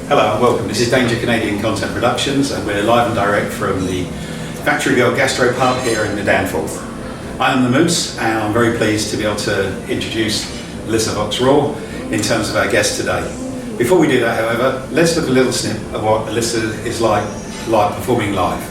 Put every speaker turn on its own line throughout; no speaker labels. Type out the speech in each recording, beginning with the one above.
Hello and welcome. This is Danger Canadian Content Productions and we're live and direct from the Factory Girl Gastro Pub here in the Danforth. I am the Moose and I'm very pleased to be able to introduce Alissa Vox Raw in terms of our guest today. Before we do that, however, let's look at a little snip of what Alissa is like performing live.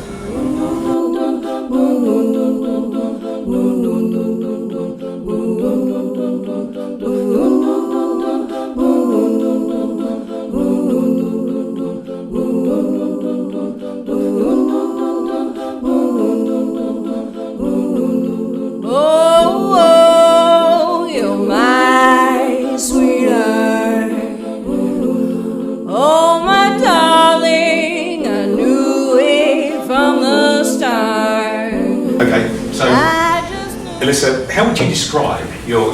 Alissa, how would you describe your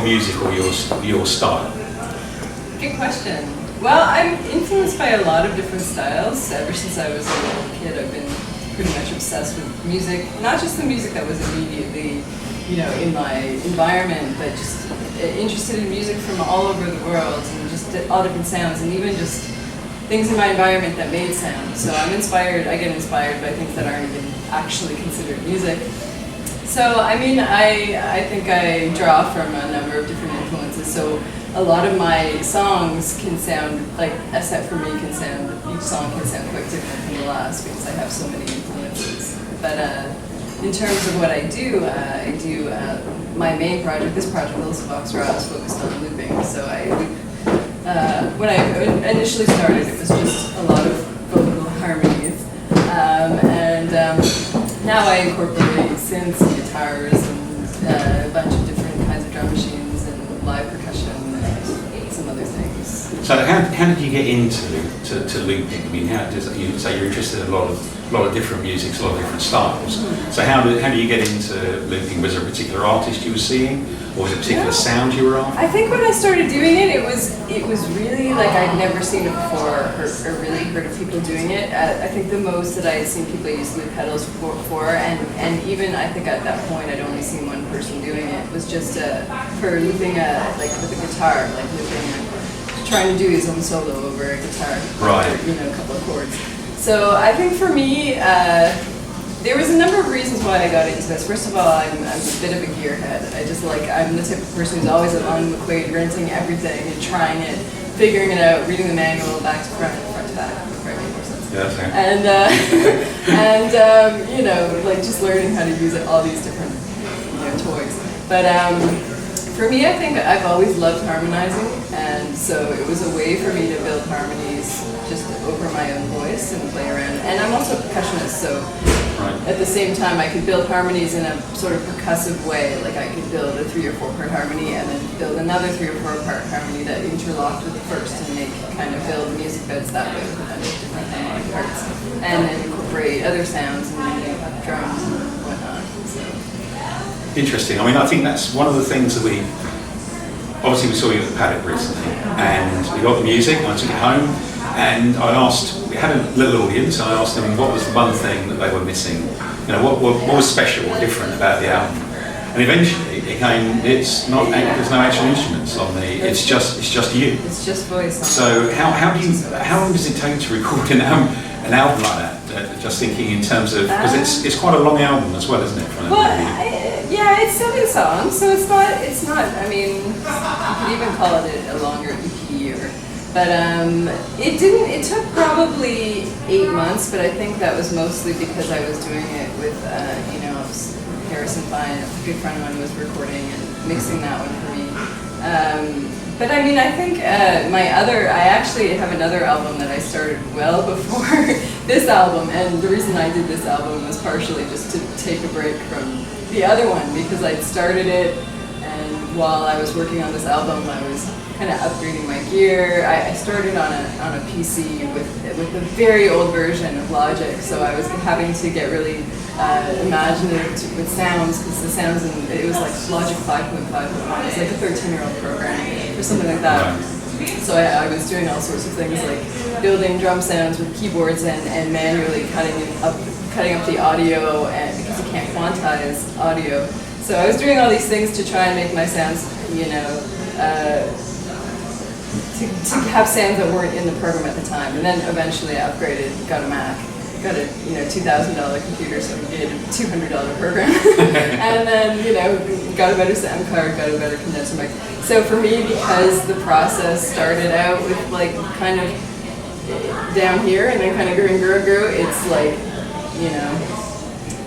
music or your style?
Good question. Well, I'm influenced by a lot of different styles. Ever since I was a little kid, I've been pretty much obsessed with music. Not just the music that was immediately, in my environment, but just interested in music from all over the world and just all different sounds, and even just things in my environment that made sound. So I get inspired by things that aren't even actually considered music. So, I think I draw from a number of different influences. So, a lot of my songs can sound, like a set for me each song can sound quite different from the last because I have so many influences. But in terms of what I do my main project, this project, Alissa Vox Raw, is focused on looping. So, when I initially started, it was just a lot of vocal harmonies. Now I incorporate synths and guitars and a bunch of different kinds of drum machines and live percussion and some other things.
So how did you get into looping? I mean, you say you're interested in a lot of different musics, a lot of different styles. Mm-hmm. So how do you get into looping? Was there a particular artist you were seeing, or was it a particular sound you were after?
I think when I started doing it, it was really like I'd never seen it before or really heard of people doing it. I think the most that I had seen people use loop pedals for, and even I think at that point I'd only seen one person doing it, was just for looping like with a guitar, like trying to do his own solo over a guitar,
right?
A couple of chords. So I think for me, there was a number of reasons why I got into this. First of all, I'm a bit of a gearhead. I'm the type of person who's always along McQuaid, renting everything and trying it, figuring it out, reading the manual back to front, front to back. Right, makes more sense.
Yeah, okay.
And just learning how to use all these different toys. But for me, I think I've always loved harmonizing, and so it was a way for me to build harmonies just over my own voice and play around. And I'm also a percussionist, so at the same time I could build harmonies in a sort of percussive way. Like I could build a 3 or 4 part harmony and then build another 3 or 4 part harmony that interlocked with the first and build music beds that way with a bunch of different harmonic parts. And then incorporate other sounds and drums and whatnot. So.
Interesting. I think that's one of the things that we saw you at the paddock recently, and we got the music and I took it home and we had a little audience, and I asked them what was the one thing that they were missing, what was special or different about the album, and eventually it came, there's no actual instruments on it's just you.
It's just voice.
So how long does it take to record an album like that? Just thinking in terms of, because it's quite a long album as well, isn't it?
It's 7 songs, so it's not, you could even call it a longer EP but it took probably 8 months, but I think that was mostly because I was doing it with, Harrison Fine, a good friend of mine, was recording and mixing that one for me. But I think I actually have another album that I started well before this album, and the reason I did this album was partially just to take a break from the other one, because I'd started it, and while I was working on this album I was kind of upgrading my gear. I started on a PC with a very old version of Logic, so I was having to get really imaginative with sounds, because the sounds it was like Logic 5.5. It was like a 13-year-old program or something like that. So I was doing all sorts of things like building drum sounds with keyboards and manually cutting up the audio, and because you can't quantize audio. So I was doing all these things to try and make my sounds, to have sounds that weren't in the program at the time. And then eventually I upgraded, got a Mac, got a $2,000 computer, so we did a $200 program. And then got a better sound card, got a better condenser mic. So for me, because the process started out with like kind of down here and then kind of grew, it's like,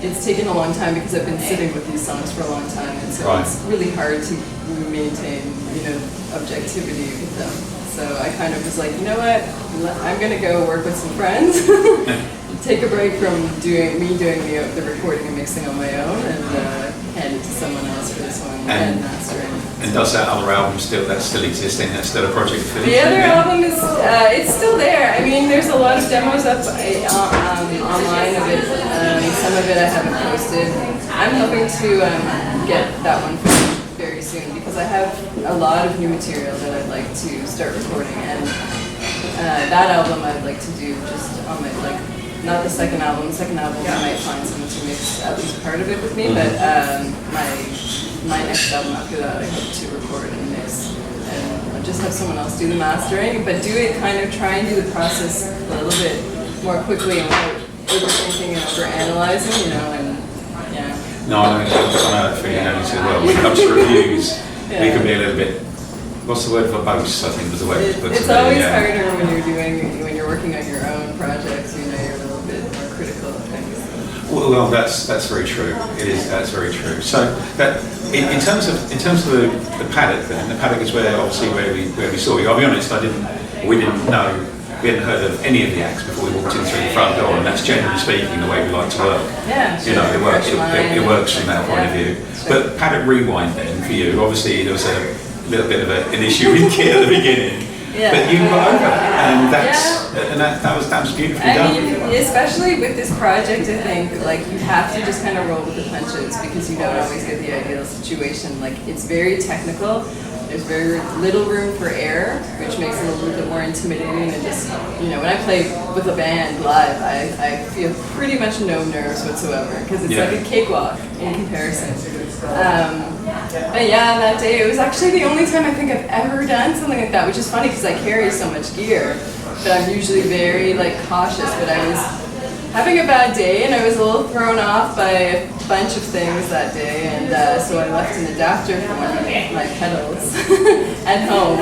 it's taken a long time because I've been sitting with these songs for a long time, and so it's really hard to maintain, objectivity with them. So I kind of was like, you know what, I'm gonna go work with some friends, take a break from doing the recording and mixing on my own, and hand it to someone else for this one and mastering.
And does that other album still existing? That's still a project for you?
The other album is it's still there. I mean, there's a lot of demos up online of it. Some of it I haven't posted. I'm hoping to get that one finished very soon because I have a lot of new material that I'd like to start recording, and that album I'd like to do just on my not the second album. The second album I might find someone to mix at least part of it with me, but my next album after that I hope to record and mix and just have someone else do the mastering, but do it kind of try and do the process a little bit more quickly and without overthinking and overanalyzing, and yeah.
No, I know that feeling only too well. When it comes to reviews, we can be a little bit, what's the word for boast, I think was the way it was put to me.
It's always harder when you're working on your own projects, you're a little bit more critical of things.
Well, that's very true. It is. That's very true. So that in terms of the paddock, then the paddock is where we saw you. I'll be honest, we hadn't heard of any of the acts before we walked in through the front door, and that's generally speaking the way we like to work.
Yeah,
it works. It works from that point of view. But Paddock Rewind, then for you, obviously there was a little bit of an issue with Kit at the beginning.
Yeah.
But you got over it, and that was beautifully done.
I mean, especially with this project, I think you have to just kind of roll with the punches because you don't always get the ideal situation. It's very technical. There's very little room for error, which makes it a little bit more intimidating. And just when I play with a band live, I feel pretty much no nerves whatsoever because it's like a cakewalk in comparison. But yeah, that day it was actually the only time I think I've ever done something like that, which is funny because I carry so much gear, but I'm usually very cautious. But I was having a bad day and I was a little thrown off by a bunch of things that day, and so I left an adapter for one of my pedals at home.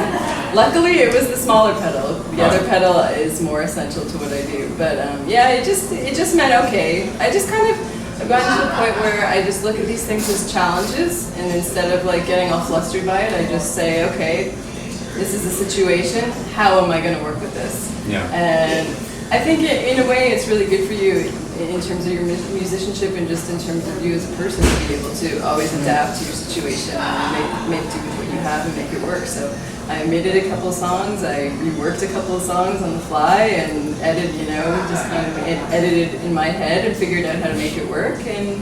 Luckily it was the smaller pedal. The other pedal is more essential to what I do, but it just meant okay. I just kind of I've gotten to the point where I just look at these things as challenges, and instead of getting all flustered by it, I just say, okay, this is a situation, how am I going to work with this?
Yeah.
And I think in a way it's really good for you in terms of your musicianship and just in terms of you as a person to be able to always adapt to your situation and make do with what you have and make it work. So I omitted a couple of songs, I reworked a couple of songs on the fly and just kind of edited in my head and figured out how to make it work, and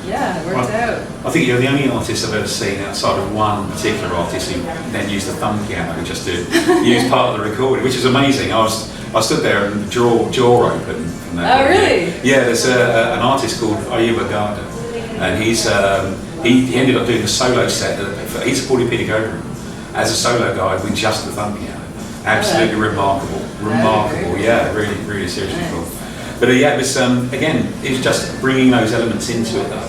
yeah, it worked out.
I think you're the only artist I've ever seen outside of one particular artist who then used the thumb piano just to use part of the recording, which is amazing. I stood there and jaw open from that.
Oh, really?
Yeah, there's an artist called Ayuba Garda, and he ended up doing a solo set. He supported Peter Gabriel as a solo guy with just the thumb piano. Absolutely remarkable. Yeah, really, really seriously cool. But it was again, it was just bringing those elements into it though.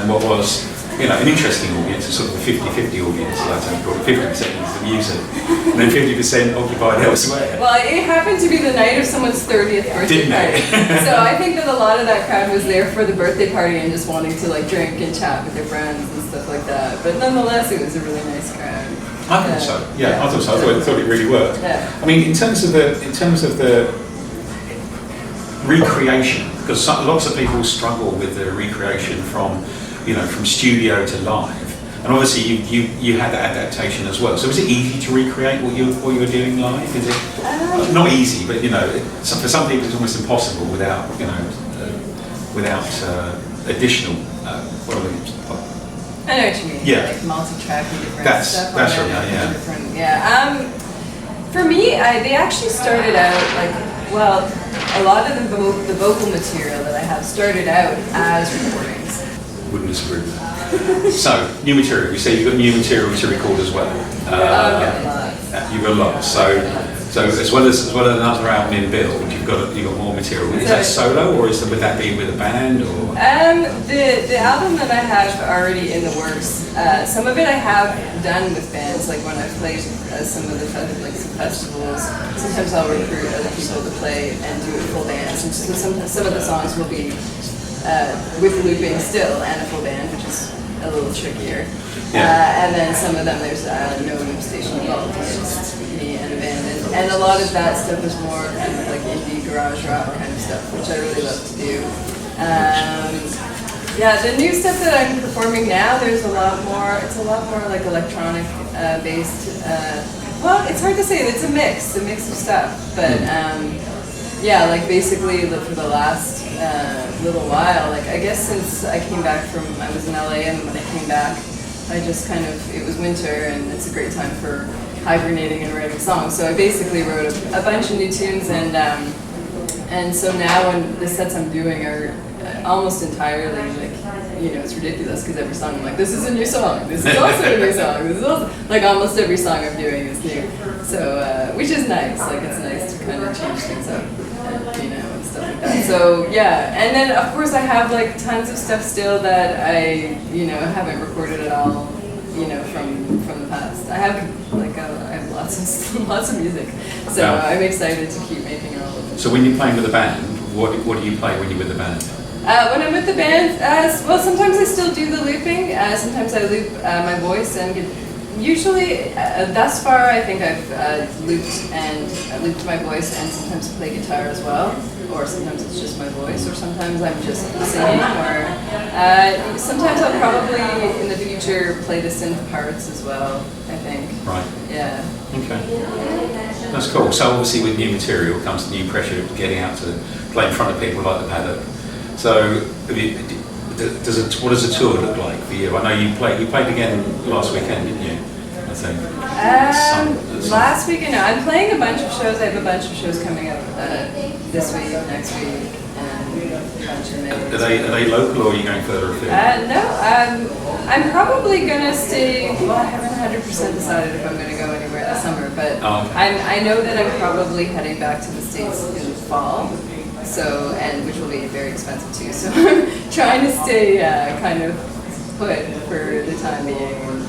What was an interesting audience, a sort of a 50-50 audience, I like to call it. 50% is the music, and then 50% occupied elsewhere.
Well, it happened to be the night of someone's 30th birthday party. So I think that a lot of that crowd was there for the birthday party and just wanting to drink and chat with their friends and stuff like that. But nonetheless, it was a really nice crowd.
I thought so. Yeah, I thought so. I thought it really worked.
Yeah.
I mean, in terms of the recreation, because lots of people struggle with the recreation from studio to live, and obviously you had that adaptation as well. So is it easy to recreate what you were doing live? Is it not easy, but for some people it's almost impossible without additional what are they?
I know what you mean.
Yeah.
Multi-tracking different
That's
stuff.
right.
Yeah. For me, they actually started out a lot of the vocal material that I have started out as recordings.
wouldn't disagree with that. So, new material. You say you've got new material to record as well. You've got lots. So as well as another album in build, you've got more material. Is that solo, or would that be with a band, or?
The album that I have already in the works. Some of it I have done with bands, like when I've played some of the some festivals. Sometimes I'll recruit other people to play and do a full band. Some of the songs will be with looping still and a full band, which is a little trickier. And then some of them there's no loop station involved. It's just me and a band. And a lot of that stuff is more kind of like indie garage rock kind of stuff, which I really love to do. The new stuff that I'm performing now, there's a lot more. It's a lot more like electronic based. Well, it's hard to say. It's a mix of stuff. But like basically for the last little while, like I guess since I came back I was in LA, and when I came back, I just it was winter, and it's a great time for hibernating and writing songs. So I basically wrote a bunch of new tunes, and so now when the sets I'm doing are almost entirely it's ridiculous because every song I'm like, this is a new song, this is also a new song, this is also like almost every song I'm doing is new. So which is nice, like it's nice to kind of change things up, and stuff like that. So and then of course I have like tons of stuff still that I haven't recorded at all, from the past. I have lots of music, so I'm excited to keep making all of it.
So when you're playing with a band, what do you play when you're with the band?
When I'm with the band, well, sometimes I still do the looping. Sometimes I loop my voice and usually, thus far, I think I've looped my voice and sometimes play guitar as well. Or sometimes it's just my voice, or sometimes I'm just singing, or sometimes I'll probably in the future play the synth parts as well, I think.
Right.
Yeah.
Okay. That's cool. So obviously with new material comes new pressure of getting out to play in front of people like the Paddock. So what does a tour look like for you? I know you played again last weekend, didn't you? I think.
Last weekend, no. I'm playing a bunch of shows. I have a bunch of shows coming up this week, next week, and a bunch of May.
Are they local, or are you going further afield?
No, I'm probably going to stay, well, I haven't 100% decided if I'm going to go anywhere this summer, but I know that I'm probably heading back to the States in the fall, which will be very expensive too, so I'm trying to stay kind of put for the time being, and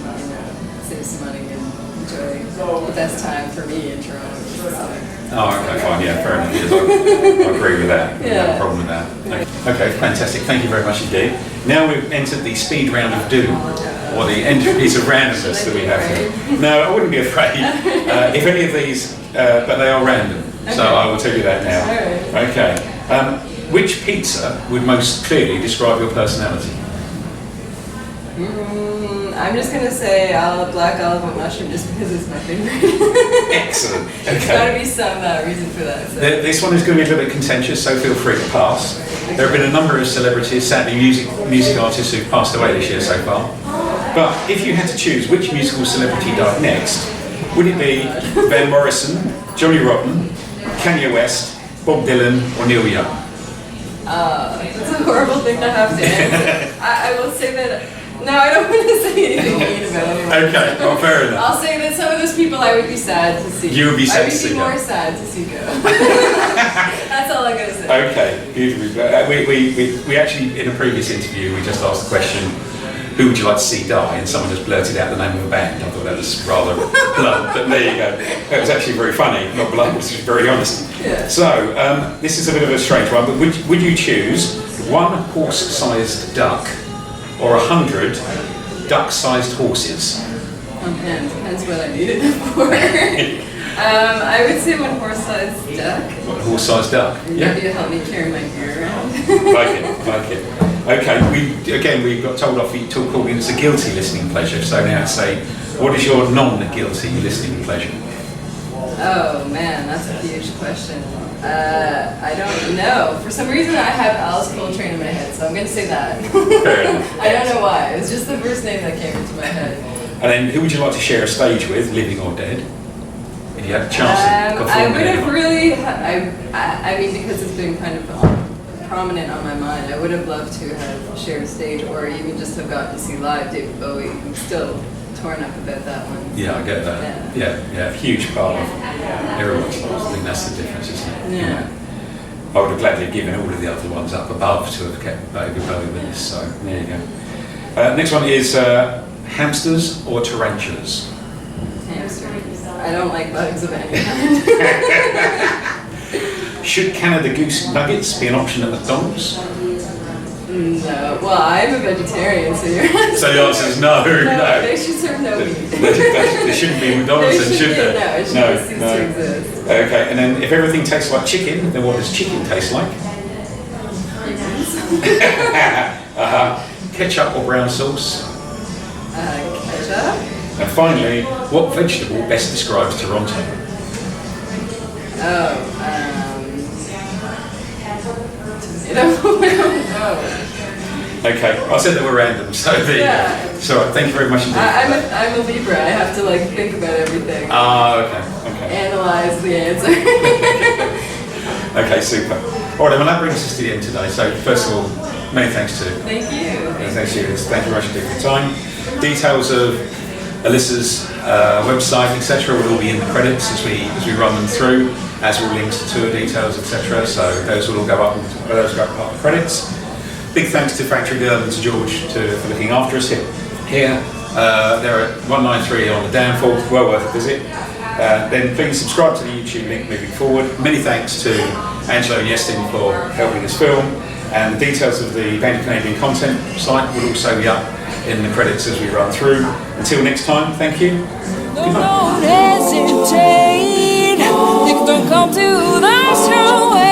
save some money and enjoy the best time for me in Toronto, which is the summer.
Oh, okay, fine, yeah, fair enough. Yes, I agree with that.
Yeah.
No problem with that. Okay, fantastic. Thank you very much indeed. Now we've entered the speed round of doom, or the piece of randomness that we have here. No, I wouldn't be afraid. If any of these, but they are random, so I will tell you that now.
All right.
Okay. Which pizza would most clearly describe your personality?
I'm just going to say black olive with mushroom just because it's my favorite.
Excellent. Okay.
There's got to be some reason for that. So.
This one is going to be a little bit contentious, so feel free to pass. There have been a number of celebrities, sadly music artists who've passed away this year so far. But if you had to choose which musical celebrity died next, would it be Van Morrison, Johnny Rotten, Kanye West, Bob Dylan, or Neil Young?
That's a horrible thing to have to answer. I will say that. No, I don't want to say anything mean about anyone.
Okay, well, fair enough.
I'll say that some of those people I would be sad to see.
You would be sad to see.
I would be more sad to see go. That's all I'm going to say. Okay,
beautiful. We actually, in a previous interview, we just asked the question, who would you like to see die? And someone just blurted out the name of a band. I thought that was rather blunt, but there you go. That was actually very funny, not blunt, it was just very honest.
Yeah.
So, this is a bit of a strange one, but would you choose one horse-sized duck or 100 duck-sized horses?
Depends what I need it for. I would say one horse-sized duck.
What, horse-sized duck?
Yeah. Maybe to help me carry my gear around.
Like it. Okay, we got told off you called it a guilty listening pleasure. So now say, what is your non-guilty listening pleasure?
Oh man, that's a huge question. I don't know. For some reason, I have Alice Coltrane in my head, so I'm going to say that.
Fair enough.
I don't know why. It was just the first name that came into my head.
And then, who would you like to share a stage with, living or dead? If you had a chance to perform
I would have really. I mean, because it's been kind of prominent on my mind. I would have loved to have shared a stage or even just have gotten to see live David Bowie. I'm still torn up about that one.
Yeah, I get that. Yeah, huge part of everyone's lives. I think that's the difference, isn't it?
Yeah.
You know, I would have gladly given all of the other ones up above to have kept David Bowie with us. So there you go. Next one is hamsters or tarantulas.
Hamsters. I don't like bugs of any kind.
Should Canada Goose nuggets be an option at McDonald's?
No. Well, I'm a vegetarian, so you're.
So the answer is no. No.
They should serve no meat.
There shouldn't be McDonald's, then, should there?
No, it should cease to exist.
Okay, and then if everything tastes like chicken, then what does chicken taste like? Ketchup or brown sauce?
Ketchup.
And finally, what vegetable best describes Toronto?
Tomato. I don't know.
Okay, I said they were random, so there you go. So thank you very much indeed.
I'm a Libra. I have to like think about everything.
Okay.
Analyze the answer.
Okay, super. All right, well that brings us to the end today. So first of all, many thanks to
Thank you.
Thank you very much indeed for your time. Details of Alissa's website, etc., will all be in the credits as we run them through, as will links to tour details, etc. So those will all go up. Those go up the credits. Big thanks to Factory Girl and to George for looking after us here. They're at 193 on the downfall. Well worth a visit. Then please subscribe to the YouTube link moving forward. Many thanks to Angelo and Yestin for helping us film. And the details of the Band of Canadian Content site will also be up in the credits as we run through. Until next time, thank you. Goodbye.
Don't hesitate. Things don't come to the show.